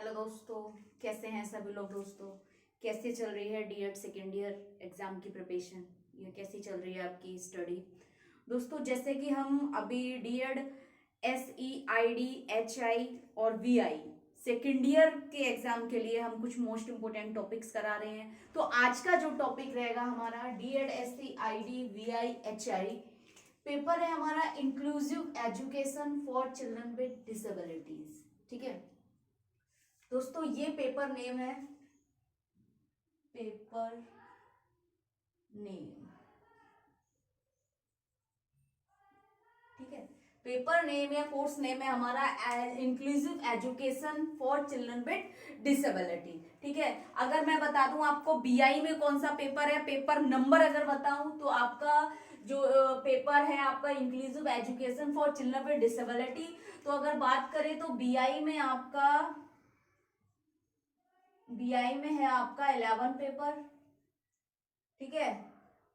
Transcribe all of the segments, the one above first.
Hello दोस्तों, कैसे हैं सभी लोग। दोस्तों, कैसे चल रही है डीएड सेकेंड ईयर एग्जाम की प्रिपरेशन, ये कैसी चल रही है आपकी स्टडी। दोस्तों, जैसे कि हम अभी डीएड SEID HI और VI सेकेंड ईयर के एग्जाम के लिए हम कुछ मोस्ट इंपोर्टेंट टॉपिक्स करा रहे हैं। तो आज का जो टॉपिक रहेगा हमारा DEd SEID VI HI paper है हमारा inclusive education for children with disabilities. ठीक है दोस्तों, ये पेपर नेम है, पेपर नेम, ठीक है। पेपर नेम या कोर्स नेम है हमारा inclusive education for children with disability. ठीक है, अगर मैं बता दूं आपको BI में कौन सा पेपर है, पेपर नंबर अगर बताऊं तो आपका जो पेपर है आपका inclusive education for children with disability. तो अगर बात करें तो BI में है आपका 11 पेपर। ठीक है,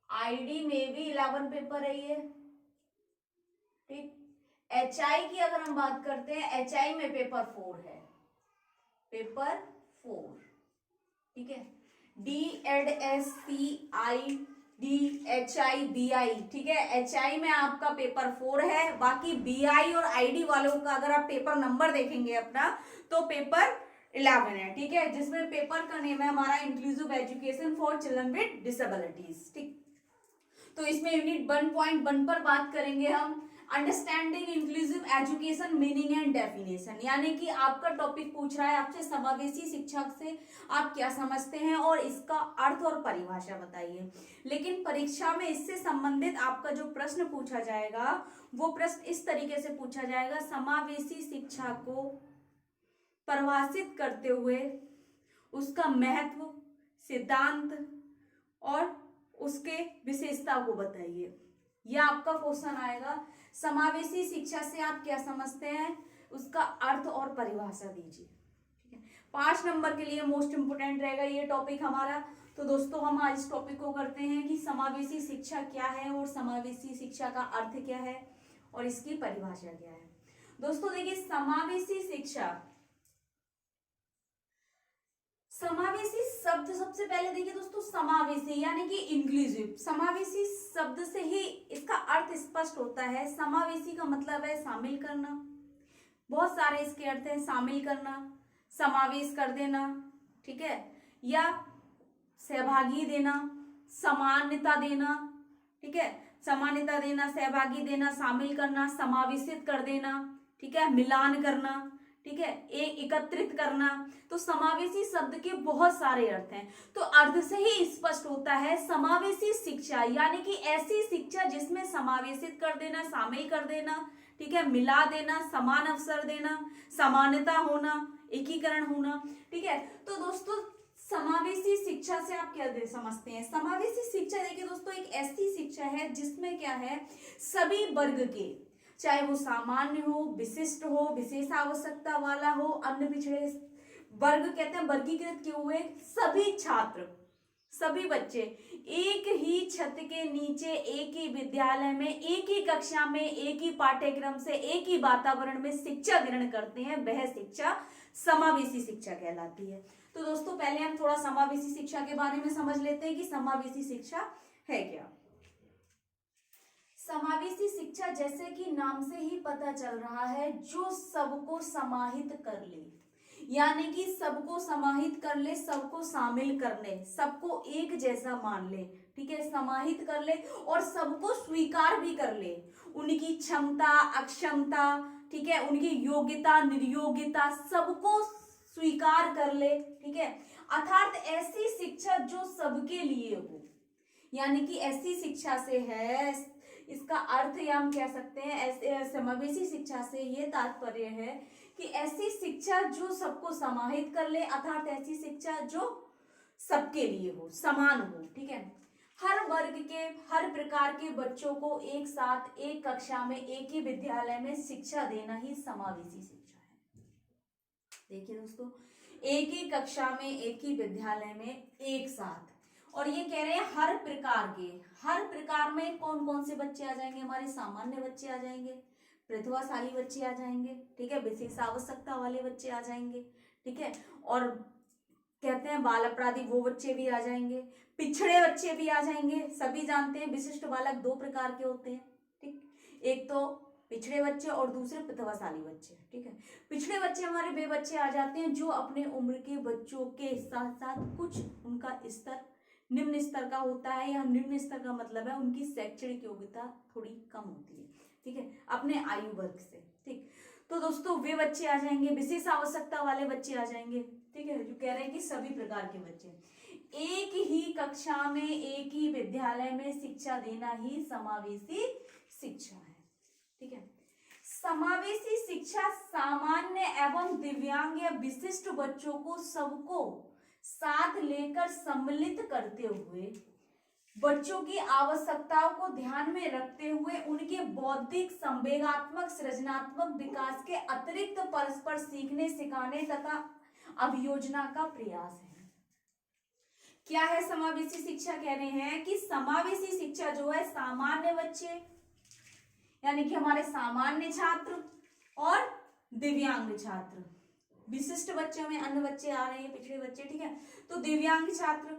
ID में भी 11 पेपर है ये। ठीक, HI की अगर हम बात करते हैं, HI में पेपर 4 है, पेपर 4। ठीक है, DEDSCIDHI ठीक है, HI में आपका पेपर 4 है। बाकी BI और ID वालों का अगर आप पेपर नंबर देखेंगे अपना तो पेपर 11 है। ठीक है, जिसमें पेपर का नेम है हमारा inclusive education for children with disabilities. ठीक, तो इसमें यूनिट 1.1 पर बात करेंगे हम, understanding inclusive education meaning and definition. यानी कि आपका टॉपिक पूछ रहा है आपसे समावेशी शिक्षा से आप क्या समझते हैं और इसका अर्थ और परिभाषा बताइए। लेकिन परीक्षा में इससे संबंधित आपका जो प्रश्न पूछा जाएगा वो प्रश्न इस तरीके से पूछा जाएगा, समावेशी शिक्षा को परिभाषित करते हुए उसका महत्व, सिद्धांत और उसके विशेषता को बताइए। यह आपका क्वेश्चन आएगा, समावेशी शिक्षा से आप क्या समझते हैं, उसका अर्थ और परिभाषा दीजिए। ठीक है, 5 नंबर के लिए मोस्ट इंपोर्टेंट रहेगा ये टॉपिक हमारा। तो दोस्तों, हम आज इस टॉपिक को करते हैं कि समावेशी शिक्षा क्या है और समावेशी शिक्षा का अर्थ क्या है और इसकी परिभाषा क्या है। दोस्तों देखिए, समावेशी शिक्षा, समावेशी शब्द सबसे पहले देखिए दोस्तों, समावेशी यानी कि इंक्लूसिव, समावेशी शब्द से ही इसका अर्थ स्पष्ट होता है। समावेशी का मतलब है शामिल करना, बहुत सारे इसके अर्थ हैं, शामिल करना, समावेश कर देना, ठीक है, या सहभागी देना, समानता देना। ठीक है, समानता देना, सहभागी देना, शामिल करना, समावेशित कर देना, ठीक है, मिलान करना, ठीक है, एक एकत्रित करना। तो समावेशी शब्द के बहुत सारे अर्थ हैं। तो अर्थ से ही स्पष्ट होता है समावेशी शिक्षा यानी कि ऐसी शिक्षा जिसमें समावेशित कर देना, शामिल कर देना, ठीक है, मिला देना, समान अवसर देना, समानता होना, एकीकरण होना। ठीक है, तो दोस्तों समावेशी शिक्षा से आप क्या समझते हैं। समावेशी शिक्षा देखिए दोस्तों, एक ऐसी शिक्षा है जिसमें क्या है, सभी वर्ग के, चाहे वो सामान्य हो, विशिष्ट हो, विशेष आवश्यकता वाला हो, अन्य पिछड़े वर्ग कहते हैं, वर्गीकृत किए हुए सभी छात्र, सभी बच्चे एक ही छत के नीचे, एक ही विद्यालय में, एक ही कक्षा में, एक ही पाठ्यक्रम से, एक ही वातावरण में शिक्षा ग्रहण करते हैं, वह शिक्षा समावेशी शिक्षा कहलाती है। तो दोस्तों पहले हम थोड़ा समावेशी शिक्षा के बारे में समझ लेते हैं कि समावेशी शिक्षा है क्या। समावेशी शिक्षा जैसे कि नाम से ही पता चल रहा है, जो सबको समाहित कर ले, यानी कि सबको समाहित कर ले, सबको शामिल कर ले, सबको एक जैसा मान ले, ठीक है, समाहित कर ले और सबको स्वीकार भी कर ले, उनकी क्षमता, अक्षमता, ठीक है, उनकी योग्यता, निर्योग्यता, सबको स्वीकार कर ले। ठीक है, अर्थात ऐसी शिक्षा जो सबके लिए हो, यानी कि ऐसी शिक्षा से है, इसका अर्थ या हम कह सकते हैं ऐसे समावेशी शिक्षा से ये तात्पर्य है कि ऐसी शिक्षा जो सबको समाहित कर ले, अर्थात ऐसी शिक्षा जो सबके लिए हो, समान हो। ठीक है, हर वर्ग के, हर प्रकार के बच्चों को एक साथ, एक कक्षा में, एक ही विद्यालय में शिक्षा देना ही समावेशी शिक्षा है। देखिए दोस्तों, एक ही कक्षा में, एक ही विद्यालय में, एक साथ, और ये कह रहे हैं हर प्रकार के, हर प्रकार में कौन कौन से बच्चे आ जाएंगे, हमारे सामान्य बच्चे आ जाएंगे, प्रतिभाशाली बच्चे आ जाएंगे, ठीक है, विशेष आवश्यकता वाले बच्चे आ जाएंगे, ठीक है। और कहते हैं बाल अपराधी वो बच्चे भी आ जाएंगे, पिछड़े बच्चे भी आ जाएंगे। सभी जानते हैं विशिष्ट बालक दो प्रकार के होते हैं, ठीक। एक तो पिछड़े बच्चे और दूसरे प्रतिभाशाली बच्चे, ठीक है। पिछड़े बच्चे हमारे वे बच्चे आ जाते हैं जो अपने उम्र के बच्चों के साथ साथ कुछ उनका स्तर निम्न स्तर का होता है, या निम्न स्तर का मतलब है उनकी शैक्षणिक योग्यता थोड़ी कम होती है, ठीक है, अपने आयु वर्ग से, ठीक। तो दोस्तों वे बच्चे आ जाएंगे, विशेष आवश्यकता वाले बच्चे आ जाएंगे, ठीक है, जो कह रहे हैं कि सभी प्रकार के बच्चे। एक ही कक्षा में एक ही विद्यालय में शिक्षा देना ही समावेशी शिक्षा है, ठीक है। समावेशी शिक्षा सामान्य एवं दिव्यांग या विशिष्ट बच्चों को सबको साथ लेकर सम्मिलित करते हुए बच्चों की आवश्यकताओं को ध्यान में रखते हुए उनके बौद्धिक, संवेगात्मक, सृजनात्मक विकास के अतिरिक्त परस्पर सीखने, सिखाने तथा अभियोजना का प्रयास है। क्या है समावेशी शिक्षा? कह रहे हैं कि समावेशी शिक्षा जो है सामान्य बच्चे यानी कि हमारे सामान्य छात्र और दिव्यांग छात्र, विशिष्ट बच्चों में अन्य बच्चे आ रहे हैं, पिछड़े बच्चे, ठीक है। तो दिव्यांग छात्र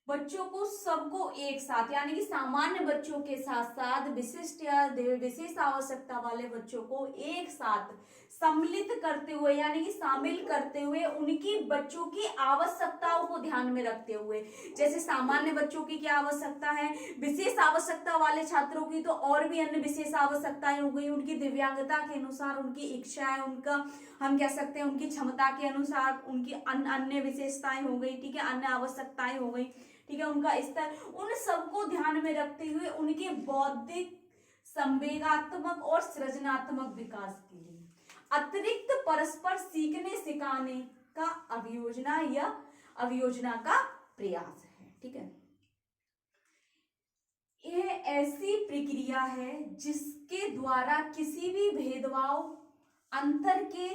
बच्चों को सबको एक साथ यानी कि सामान्य बच्चों के साथ साथ विशिष्ट या विशेष आवश्यकता वाले बच्चों को एक साथ सम्मिलित करते हुए यानी कि शामिल करते हुए उनकी बच्चों की आवश्यकताओं को ध्यान में रखते हुए, जैसे सामान्य बच्चों की क्या आवश्यकता है, विशेष आवश्यकता वाले छात्रों की तो और भी अन्य विशेष आवश्यकताएं हो गई, उनकी दिव्यांगता के अनुसार, उनकी इच्छाएं, उनका हम कह सकते हैं उनकी क्षमता के अनुसार उनकी अन्य विशेषताएं हो गई, ठीक है, अन्य आवश्यकताएं हो गई, ठीक है, उनका स्तर, उन सबको ध्यान में रखते हुए उनके बौद्धिक, संवेगात्मक और सृजनात्मक विकास के लिए अतिरिक्त परस्पर सीखने सिखाने का अभियोजना या अभियोजना का प्रयास है, ठीक है। यह ऐसी प्रक्रिया है जिसके द्वारा किसी भी भेदभाव अंतर के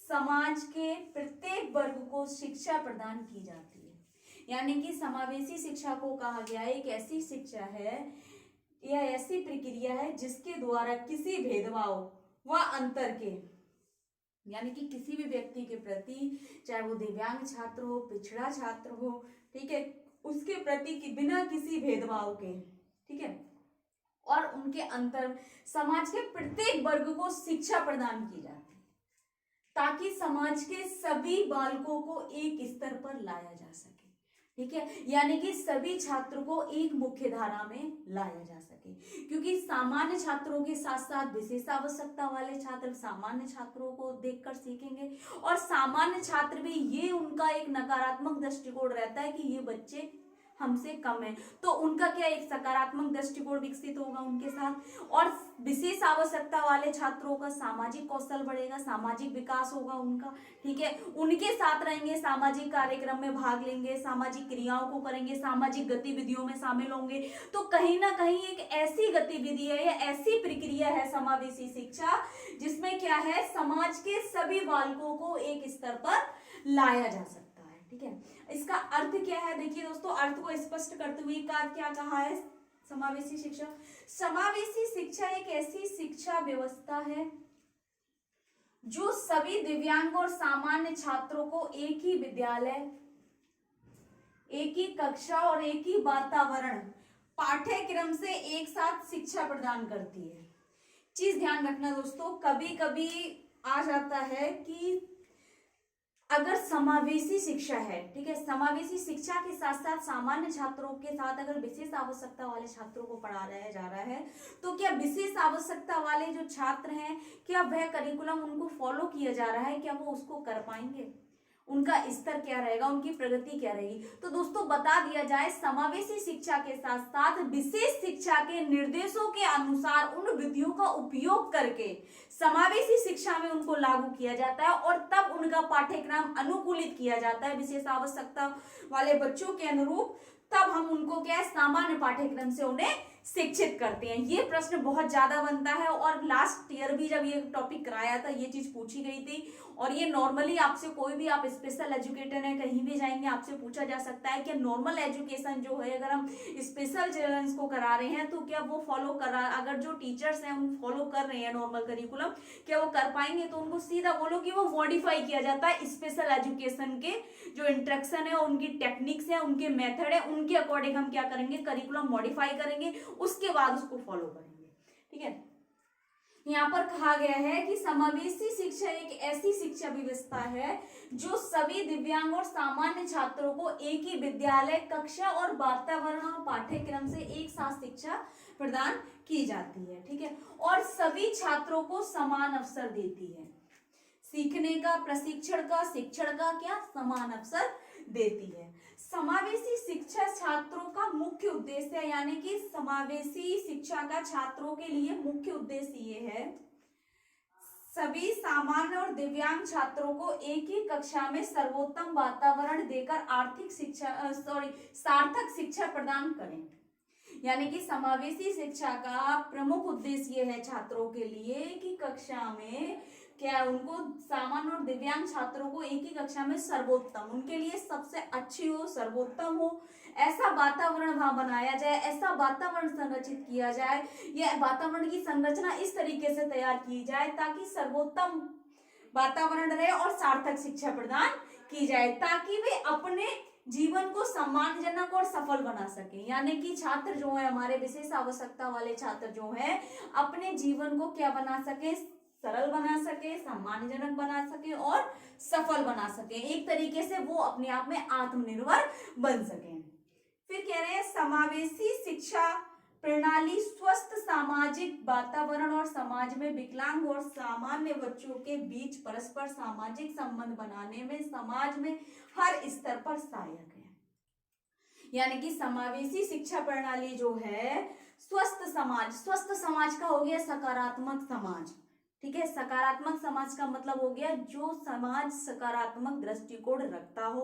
समाज के प्रत्येक वर्ग को शिक्षा प्रदान की जाती है। यानी कि समावेशी शिक्षा को कहा गया है एक ऐसी शिक्षा है, यह ऐसी प्रक्रिया है जिसके द्वारा किसी भेदभाव व अंतर के यानी कि किसी भी व्यक्ति के प्रति, चाहे वो दिव्यांग छात्र हो, पिछड़ा छात्र हो, ठीक है, उसके प्रति कि बिना किसी भेदभाव के, ठीक है, और उनके अंतर समाज के प्रत्येक वर्ग को शिक्षा प्रदान की जाती है ताकि समाज के सभी बालकों को एक स्तर पर लाया जा सके, ठीक है, यानी कि सभी छात्रों को एक मुख्य धारा में लाया जा सके, क्योंकि सामान्य छात्रों के साथ साथ विशेष आवश्यकता वाले छात्र सामान्य छात्रों को देखकर सीखेंगे, और सामान्य छात्र भी ये उनका एक नकारात्मक दृष्टिकोण रहता है कि ये बच्चे हमसे कम है, तो उनका क्या एक सकारात्मक दृष्टिकोण विकसित होगा उनके साथ, और विशेष आवश्यकता वाले छात्रों का सामाजिक कौशल बढ़ेगा, सामाजिक विकास होगा उनका, ठीक है, उनके साथ रहेंगे, सामाजिक कार्यक्रम में भाग लेंगे, सामाजिक क्रियाओं को करेंगे, सामाजिक गतिविधियों में शामिल होंगे, तो कहीं ना कहीं एक ऐसी गतिविधि है या ऐसी प्रक्रिया है समावेशी शिक्षा जिसमें क्या है समाज के सभी बालकों को एक स्तर पर लाया जा सकता है, ठीक है। इसका अर्थ क्या है, देखिए दोस्तों, अर्थ को स्पष्ट करते हुए क्या कहा है समावेशी शिक्षा? समावेशी शिक्षा एक ऐसी शिक्षा व्यवस्था है जो सभी दिव्यांग और सामान्य छात्रों को एक ही विद्यालय, एक ही कक्षा और एक ही वातावरण, पाठ्यक्रम से एक साथ शिक्षा प्रदान करती है। चीज ध्यान रखना दोस्तों, कभी कभी आ जाता है कि अगर समावेशी शिक्षा है, ठीक है, समावेशी शिक्षा के साथ साथ सामान्य छात्रों के साथ अगर विशेष आवश्यकता वाले छात्रों को पढ़ाया जा रहा है, तो क्या विशेष आवश्यकता वाले जो छात्र हैं क्या वह करिकुलम उनको फॉलो किया जा रहा है, क्या वो उसको कर पाएंगे, उनका स्तर क्या रहेगा, उनकी प्रगति क्या रहेगी? तो दोस्तों बता दिया जाए, समावेशी शिक्षा के साथ साथ विशेष शिक्षा के निर्देशों के अनुसार उन विधियों का उपयोग करके समावेशी शिक्षा में उनको लागू किया जाता है और तब उनका पाठ्यक्रम अनुकूलित किया जाता है विशेष आवश्यकता वाले बच्चों के अनुरूप। तब हम उनको क्या है सामान्य पाठ्यक्रम से उन्हें शिक्षित करते हैं? ये प्रश्न बहुत ज्यादा बनता है और लास्ट ईयर भी जब ये टॉपिक कराया था ये चीज पूछी गई थी। और ये नॉर्मली आपसे कोई भी, आप स्पेशल एजुकेटर है कहीं भी जाएंगे आपसे पूछा जा सकता है कि नॉर्मल एजुकेशन जो है अगर हम स्पेशल चिल्ड्रंस को करा रहे हैं तो क्या वो फॉलो करा, अगर जो टीचर्स हैं उन फॉलो कर रहे हैं नॉर्मल करिकुलम, क्या वो कर पाएंगे? तो उनको सीधा बोलो कि वो मॉडिफाई किया जाता है स्पेशल एजुकेशन के जो इंस्ट्रक्शन है, उनकी टेक्निक्स है, उनके मेथड है, उनके अकॉर्डिंग हम क्या करेंगे, करिकुलम मॉडिफाई करेंगे, उसके बाद उसको फॉलो करेंगे। ठीक है, यहाँ पर कहा गया है कि समावेशी शिक्षा एक ऐसी शिक्षा व्यवस्था है जो सभी दिव्यांग और सामान्य छात्रों को एक ही विद्यालय, कक्षा और वातावरण और पाठ्यक्रम से एक साथ शिक्षा प्रदान की जाती है। ठीक है, और सभी छात्रों को समान अवसर देती है, सीखने का, प्रशिक्षण का, शिक्षण का क्या समान अवसर देती है। समावेशी शिक्षा छात्रों का मुख्य उद्देश्य है, यानी कि समावेशी शिक्षा का छात्रों के लिए मुख्य उद्देश्य ये है, सभी सामान्य और दिव्यांग छात्रों को एक ही कक्षा में सर्वोत्तम वातावरण देकर आर्थिक शिक्षा सार्थक शिक्षा प्रदान करें। यानी कि समावेशी शिक्षा का प्रमुख उद्देश्य ये है छात्रों के लिए कि कक्षा में क्या उनको सामान्य और दिव्यांग छात्रों को एक ही कक्षा में सर्वोत्तम, उनके लिए सबसे अच्छी हो, सर्वोत्तम हो, ऐसा वातावरण वहां बनाया जाए, ऐसा वातावरण संरचित किया जाए, यह वातावरण की संरचना इस तरीके से तैयार की जाए ताकि सर्वोत्तम वातावरण रहे और सार्थक शिक्षा प्रदान की जाए, ताकि वे अपने जीवन को सम्मानजनक और सफल बना सके। यानी कि छात्र जो है, हमारे विशेष आवश्यकता वाले छात्र जो है, अपने जीवन को क्या बना सके, सरल बना सके, सम्मानजनक बना सके और सफल बना सके, एक तरीके से वो अपने आप में आत्मनिर्भर बन सके। फिर कह रहे हैं समावेशी शिक्षा प्रणाली स्वस्थ सामाजिक वातावरण और समाज में विकलांग और सामान्य बच्चों के बीच परस्पर सामाजिक संबंध बनाने में समाज में हर स्तर पर सहायक है। यानी कि समावेशी शिक्षा प्रणाली जो है स्वस्थ समाज का हो गया सकारात्मक समाज। ठीक है, सकारात्मक समाज का मतलब हो गया जो समाज सकारात्मक दृष्टिकोण रखता हो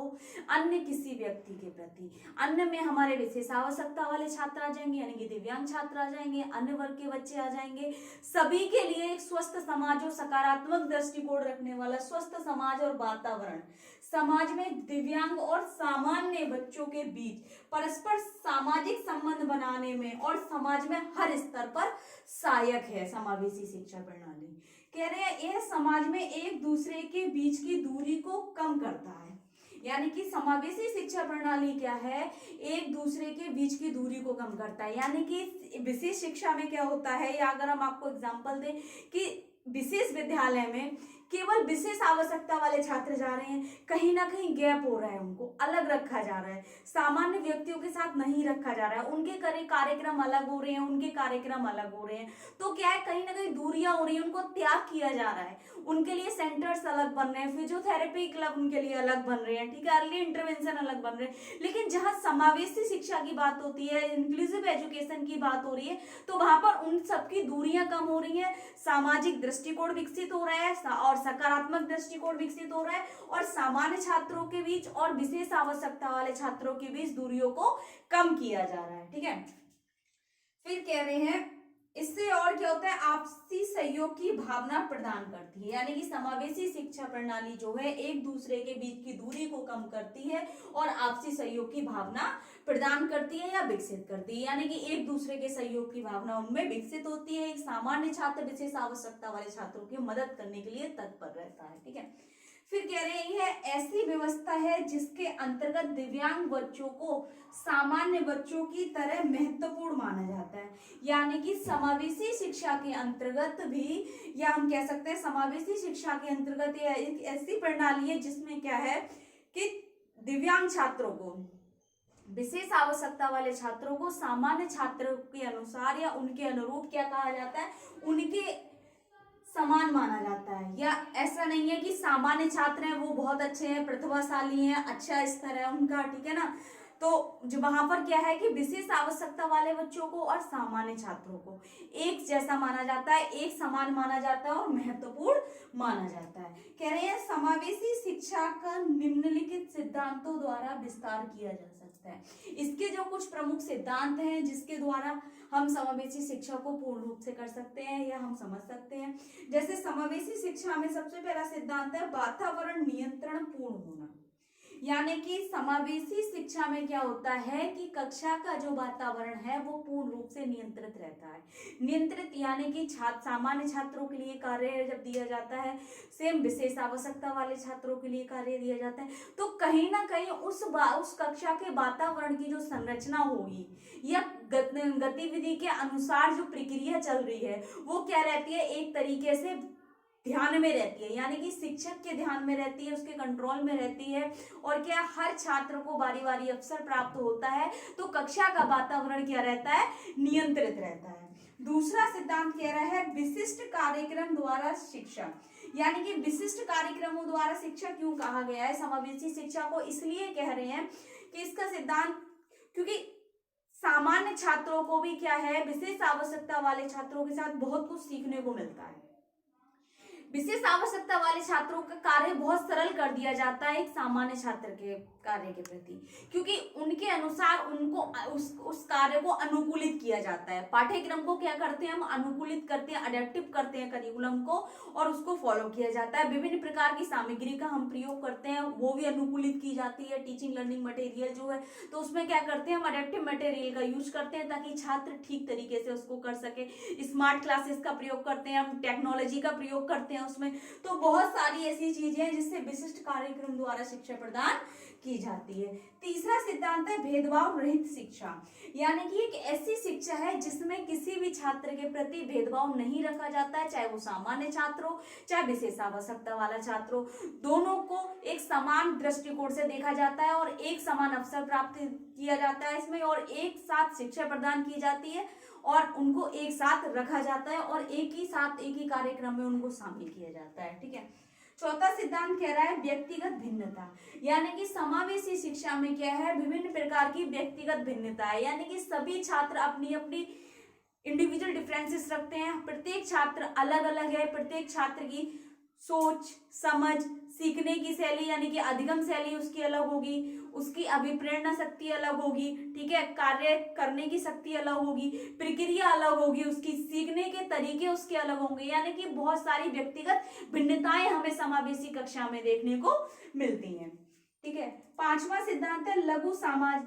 अन्य किसी व्यक्ति के प्रति। अन्य में हमारे विशेष आवश्यकता वाले छात्र आ जाएंगे, यानी कि दिव्यांग छात्र आ जाएंगे, अन्य वर्ग के बच्चे आ जाएंगे। सभी के लिए एक स्वस्थ समाज और सकारात्मक दृष्टिकोण रखने वाला स्वस्थ समाज और वातावरण समाज में दिव्यांग और सामान्य बच्चों के बीच परस्पर सामाजिक संबंध बनाने में और समाज में हर स्तर पर सहायक है। समावेशी शिक्षा प्रणाली कह रहे हैं यह समाज में एक दूसरे के बीच की दूरी को कम करता है। यानी कि समावेशी शिक्षा प्रणाली क्या है, एक दूसरे के बीच की दूरी को कम करता है। यानी कि विशेष शिक्षा में क्या होता है, या अगर हम आपको एग्जांपल दें कि विशेष विद्यालय में केवल विशेष आवश्यकता वाले छात्र जा रहे हैं, कहीं ना कहीं गैप हो रहा है, उनको अलग रखा जा रहा है, सामान्य व्यक्तियों के साथ नहीं रखा जा रहा है, उनके कार्यक्रम अलग हो रहे हैं, उनके कार्यक्रम अलग हो रहे हैं, तो क्या है कहीं ना कहीं दूरियां हो रही है, उनको त्याग किया जा रहा है, उनके लिए सेंटर्स अलग बन रहे हैं, फिजियोथेरेपी क्लब उनके लिए अलग बन रहे हैं, ठीक है, अर्ली इंटरवेंशन अलग बन रहे हैं। लेकिन जहां समावेशी शिक्षा की बात होती है, इंक्लूसिव एजुकेशन की बात हो रही है, तो वहां पर उन सबकी दूरियां कम हो रही है, सामाजिक दृष्टिकोण विकसित हो रहा है और सकारात्मक दृष्टिकोण विकसित हो रहा है, और सामान्य छात्रों के बीच और विशेष आवश्यकता वाले छात्रों के बीच दूरियों को कम किया जा रहा है। ठीक है, फिर कह रहे हैं इससे और क्या होता है, आपसी सहयोग की भावना प्रदान करती है। यानी कि समावेशी शिक्षा प्रणाली जो है एक दूसरे के बीच की दूरी को कम करती है और आपसी सहयोग की भावना प्रदान करती है या विकसित करती है। यानी कि एक दूसरे के सहयोग की भावना उनमें विकसित होती है। एक सामान्य छात्र विशेष आवश्यकता वाले छात्रों की मदद करने के लिए तत्पर रहता है। ठीक है, फिर कह रहे हैं यह ऐसी व्यवस्था है जिसके अंतर्गत दिव्यांग बच्चों को सामान्य बच्चों की तरह महत्वपूर्ण माना जाता है। यानी कि समावेशी शिक्षा के अंतर्गत भी, या हम कह सकते हैं समावेशी शिक्षा के अंतर्गत यह एक ऐसी प्रणाली है जिसमें क्या है कि दिव्यांग छात्रों को, विशेष आवश्यकता वाले छात्रों को सामान्य छात्रों के अनुसार या उनके अनुरूप क्या कहा जाता है, उनके समान माना जाता है। या ऐसा नहीं है कि सामान्य छात्र हैं वो बहुत अच्छे हैं, प्रतिभाशाली हैं, अच्छा स्तर है उनका, ठीक है ना, तो जो वहां पर क्या है कि विशेष आवश्यकता वाले बच्चों को और सामान्य छात्रों को एक जैसा माना जाता है, एक समान माना जाता है और महत्वपूर्ण माना जाता है। कह रहे हैं समावेशी शिक्षा का निम्नलिखित सिद्धांतों द्वारा विस्तार किया जा सकता है। इसके जो कुछ प्रमुख सिद्धांत हैं जिसके द्वारा हम समावेशी शिक्षा को पूर्ण रूप से कर सकते हैं या हम समझ सकते हैं। जैसे समावेशी शिक्षा में सबसे पहला सिद्धांत है वातावरण नियंत्रण पूर्ण होना। यानी कि समावेशी शिक्षा में क्या होता है कि कक्षा का जो वातावरण है वो पूर्ण रूप से नियंत्रित रहता है। नियंत्रित यानी कि सामान्य छात्रों के लिए कार्य जब दिया जाता है, सेम विशेष आवश्यकता वाले छात्रों के लिए कार्य दिया जाता है, तो कहीं ना कहीं उस कक्षा के वातावरण की जो संरचना होगी या गतिविधि के अनुसार जो प्रक्रिया चल रही है वो क्या रहती है, एक तरीके से ध्यान में रहती है। यानी कि शिक्षक के ध्यान में रहती है, उसके कंट्रोल में रहती है। और क्या हर छात्र को बारी बारी अवसर प्राप्त होता है, तो कक्षा का वातावरण क्या रहता है, नियंत्रित रहता है। दूसरा सिद्धांत कह रहा है विशिष्ट कार्यक्रम द्वारा शिक्षा। यानी कि विशिष्ट कार्यक्रमों द्वारा शिक्षा क्यों कहा गया है समावेशी शिक्षा को, इसलिए कह रहे हैं कि इसका सिद्धांत, क्योंकि सामान्य छात्रों को भी क्या है, विशेष आवश्यकता वाले छात्रों के साथ बहुत कुछ सीखने को मिलता है। विशेष आवश्यकता वाले छात्रों का कार्य बहुत सरल कर दिया जाता है एक सामान्य छात्र के कार्य के प्रति, क्योंकि उनके अनुसार उनको उस कार्य को अनुकूलित किया जाता है। पाठ्यक्रम को क्या करते हैं हम, अनुकूलित करते हैं, अडेप्टिव करते हैं करिकुलम को, और उसको फॉलो किया जाता है। विभिन्न प्रकार की सामग्री का हम प्रयोग करते हैं, वो भी अनुकूलित की जाती है। टीचिंग लर्निंग मटेरियल जो है, तो उसमें क्या करते हैं हम, अडेप्टिव मटेरियल का यूज करते हैं ताकि छात्र ठीक तरीके से उसको कर सके। स्मार्ट क्लासेस का प्रयोग करते हैं हम, टेक्नोलॉजी का प्रयोग करते हैं उसमें। तो बहुत सारी ऐसी चीजें हैं जिससे विशिष्ट कार्यक्रम द्वारा शिक्षा प्रदान की जाती है। तीसरा सिद्धांत है भेदभाव रहित शिक्षा। यानी कि एक ऐसी शिक्षा है जिसमें किसी भी छात्र के प्रति भेदभाव नहीं रखा जाता है, चाहे वो सामान्य छात्र हो चाहे विशेष आवश्यकता वाला छात्र हो। दोनों को एक समान दृष्टिकोण से देखा जाता है और एक समान अवसर प्राप्त किया जाता है इसमें, और एक साथ शिक्षा प्रदान की जाती है और उनको एक साथ रखा जाता है और एक ही साथ एक ही कार्यक्रम में उनको शामिल किया जाता है। ठीक है। चौथा सिद्धांत कह रहा है व्यक्तिगत भिन्नता। यानी कि समावेशी शिक्षा में क्या है, विभिन्न प्रकार की व्यक्तिगत भिन्नता है। यानी कि सभी छात्र अपनी अपनी इंडिविजुअल डिफरेंसेस रखते हैं, प्रत्येक छात्र अलग अलग है, प्रत्येक छात्र की सोच, समझ, सीखने की शैली यानी कि अधिगम शैली उसकी अलग होगी, उसकी अभिप्रेरणा शक्ति अलग होगी। ठीक है। कार्य करने की शक्ति अलग होगी, प्रक्रिया अलग होगी, उसकी सीखने के तरीके उसके अलग होंगे। यानी कि बहुत सारी व्यक्तिगत भिन्नताएं हमें समावेशी कक्षा में देखने को मिलती हैं। ठीक है। पांचवा सिद्धांत है लघु समाज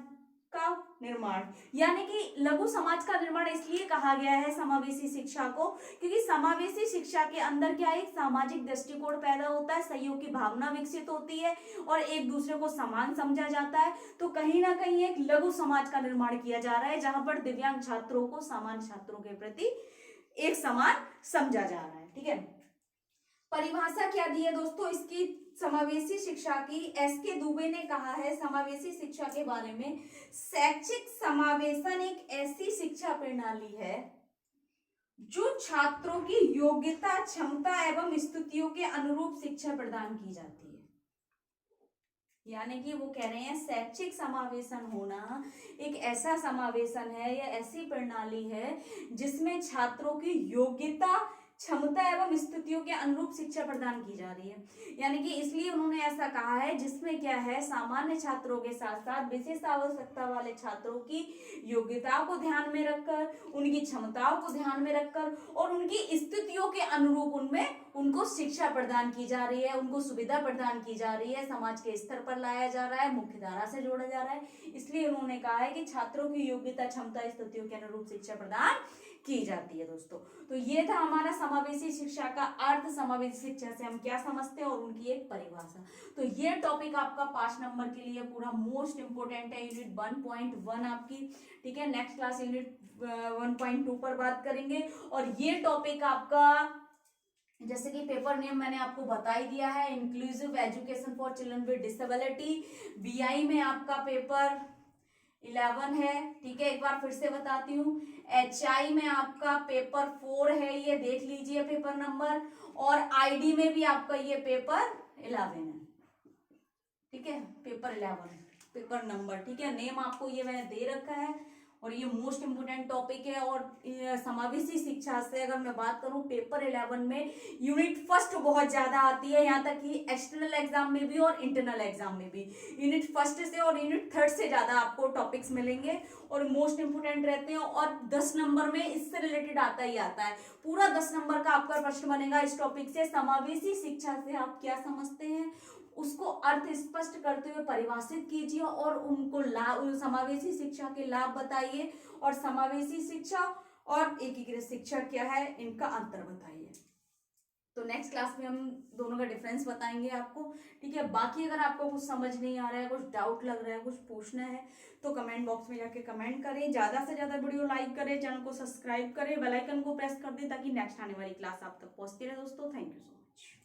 का निर्माण। यानी कि लघु समाज का निर्माण इसलिए कहा गया है समावेशी शिक्षा को, क्योंकि समावेशी शिक्षा के अंदर क्या है, एक सामाजिक दृष्टिकोण पैदा होता है, सहयोग की भावना विकसित होती है और एक दूसरे को समान समझा जाता है। तो कहीं ना कहीं एक लघु समाज का निर्माण किया जा रहा है जहां पर दिव्यांग छात्रों को सामान्य छात्रों के प्रति एक समान समझा जा रहा है। ठीक है। परिभाषा क्या दी है दोस्तों इसकी समावेशी शिक्षा की, एस.के. दुबे ने कहा है समावेशी शिक्षा के बारे में, शैक्षिक समावेशन एक ऐसी शिक्षा प्रणाली है जो छात्रों की योग्यता, क्षमता एवं स्थितियों के अनुरूप शिक्षा प्रदान की जाती है। यानी कि वो कह रहे हैं शैक्षिक समावेशन होना एक ऐसा समावेशन है या ऐसी प्रणाली है जिसमें छात्रों की योग्यता, क्षमता एवं स्थितियों के अनुरूप शिक्षा प्रदान की जा रही है। यानी कि इसलिए उन्होंने ऐसा कहा है जिसमें क्या है, सामान्य छात्रों के साथ साथ विशेष आवश्यकता वाले छात्रों की योग्यताओं को ध्यान में रखकर, उनकी क्षमताओं को ध्यान में रखकर और उनकी स्थितियों के अनुरूप उनमें उनको शिक्षा प्रदान की जा रही है, उनको सुविधा प्रदान की जा रही है, समाज के स्तर पर लाया जा रहा है, मुख्य धारा से जोड़ा जा रहा है। इसलिए उन्होंने कहा है कि छात्रों की योग्यता, क्षमता, स्थितियों के अनुरूप शिक्षा प्रदान की जाती है दोस्तों। तो ये था हमारा समावेशी शिक्षा का अर्थ, समावेशी शिक्षा से हम क्या समझते हैं और उनकी एक परिभाषा। तो ये टॉपिक आपका 5 नंबर के लिए पूरा मोस्ट इंपोर्टेंट है, यूनिट 1.1 आपकी। ठीक है। नेक्स्ट क्लास यूनिट 1.2 पर बात करेंगे। और ये टॉपिक आपका, जैसे कि पेपर नेम मैंने आपको बता ही दिया है, inclusive education for children with disability. BI में आपका पेपर 11 है। ठीक है। एक बार फिर से बताती हूँ, एचआई में आपका पेपर 4 है, ये देख लीजिए पेपर नंबर, और आईडी में भी आपका ये पेपर 11 है। ठीक है। पेपर 11 पेपर नंबर, ठीक है। नेम आपको ये मैंने दे रखा है और ये मोस्ट इंपोर्टेंट टॉपिक है। और समावेशी शिक्षा से अगर मैं बात करूं, पेपर 11 में यूनिट फर्स्ट बहुत ज्यादा आती है, यहाँ तक कि एक्सटर्नल एग्जाम में भी और इंटरनल एग्जाम में भी यूनिट फर्स्ट से और यूनिट थर्ड से ज्यादा आपको टॉपिक्स मिलेंगे और मोस्ट इंपोर्टेंट रहते हैं। और 10 नंबर में इससे रिलेटेड आता ही आता है, पूरा 10 नंबर का आपका प्रश्न बनेगा इस टॉपिक से। समावेशी शिक्षा से आप क्या समझते हैं, उसको अर्थ स्पष्ट करते हुए परिभाषित कीजिए और उनको लाभ, समावेशी शिक्षा के लाभ बताइए और समावेशी शिक्षा और एकीकृत शिक्षा क्या है, इनका अंतर बताइए। तो नेक्स्ट क्लास में हम दोनों का डिफरेंस बताएंगे आपको, ठीक है। बाकी अगर आपको कुछ समझ नहीं आ रहा है, कुछ डाउट लग रहा है, कुछ पूछना है तो कमेंट बॉक्स में जाके कमेंट करें। ज्यादा से ज्यादा वीडियो लाइक करें, चैनल को सब्सक्राइब करें, बेल आइकन को प्रेस कर दें ताकि नेक्स्ट आने वाली क्लास आप तक पहुंचती रहे दोस्तों। Thank you so much.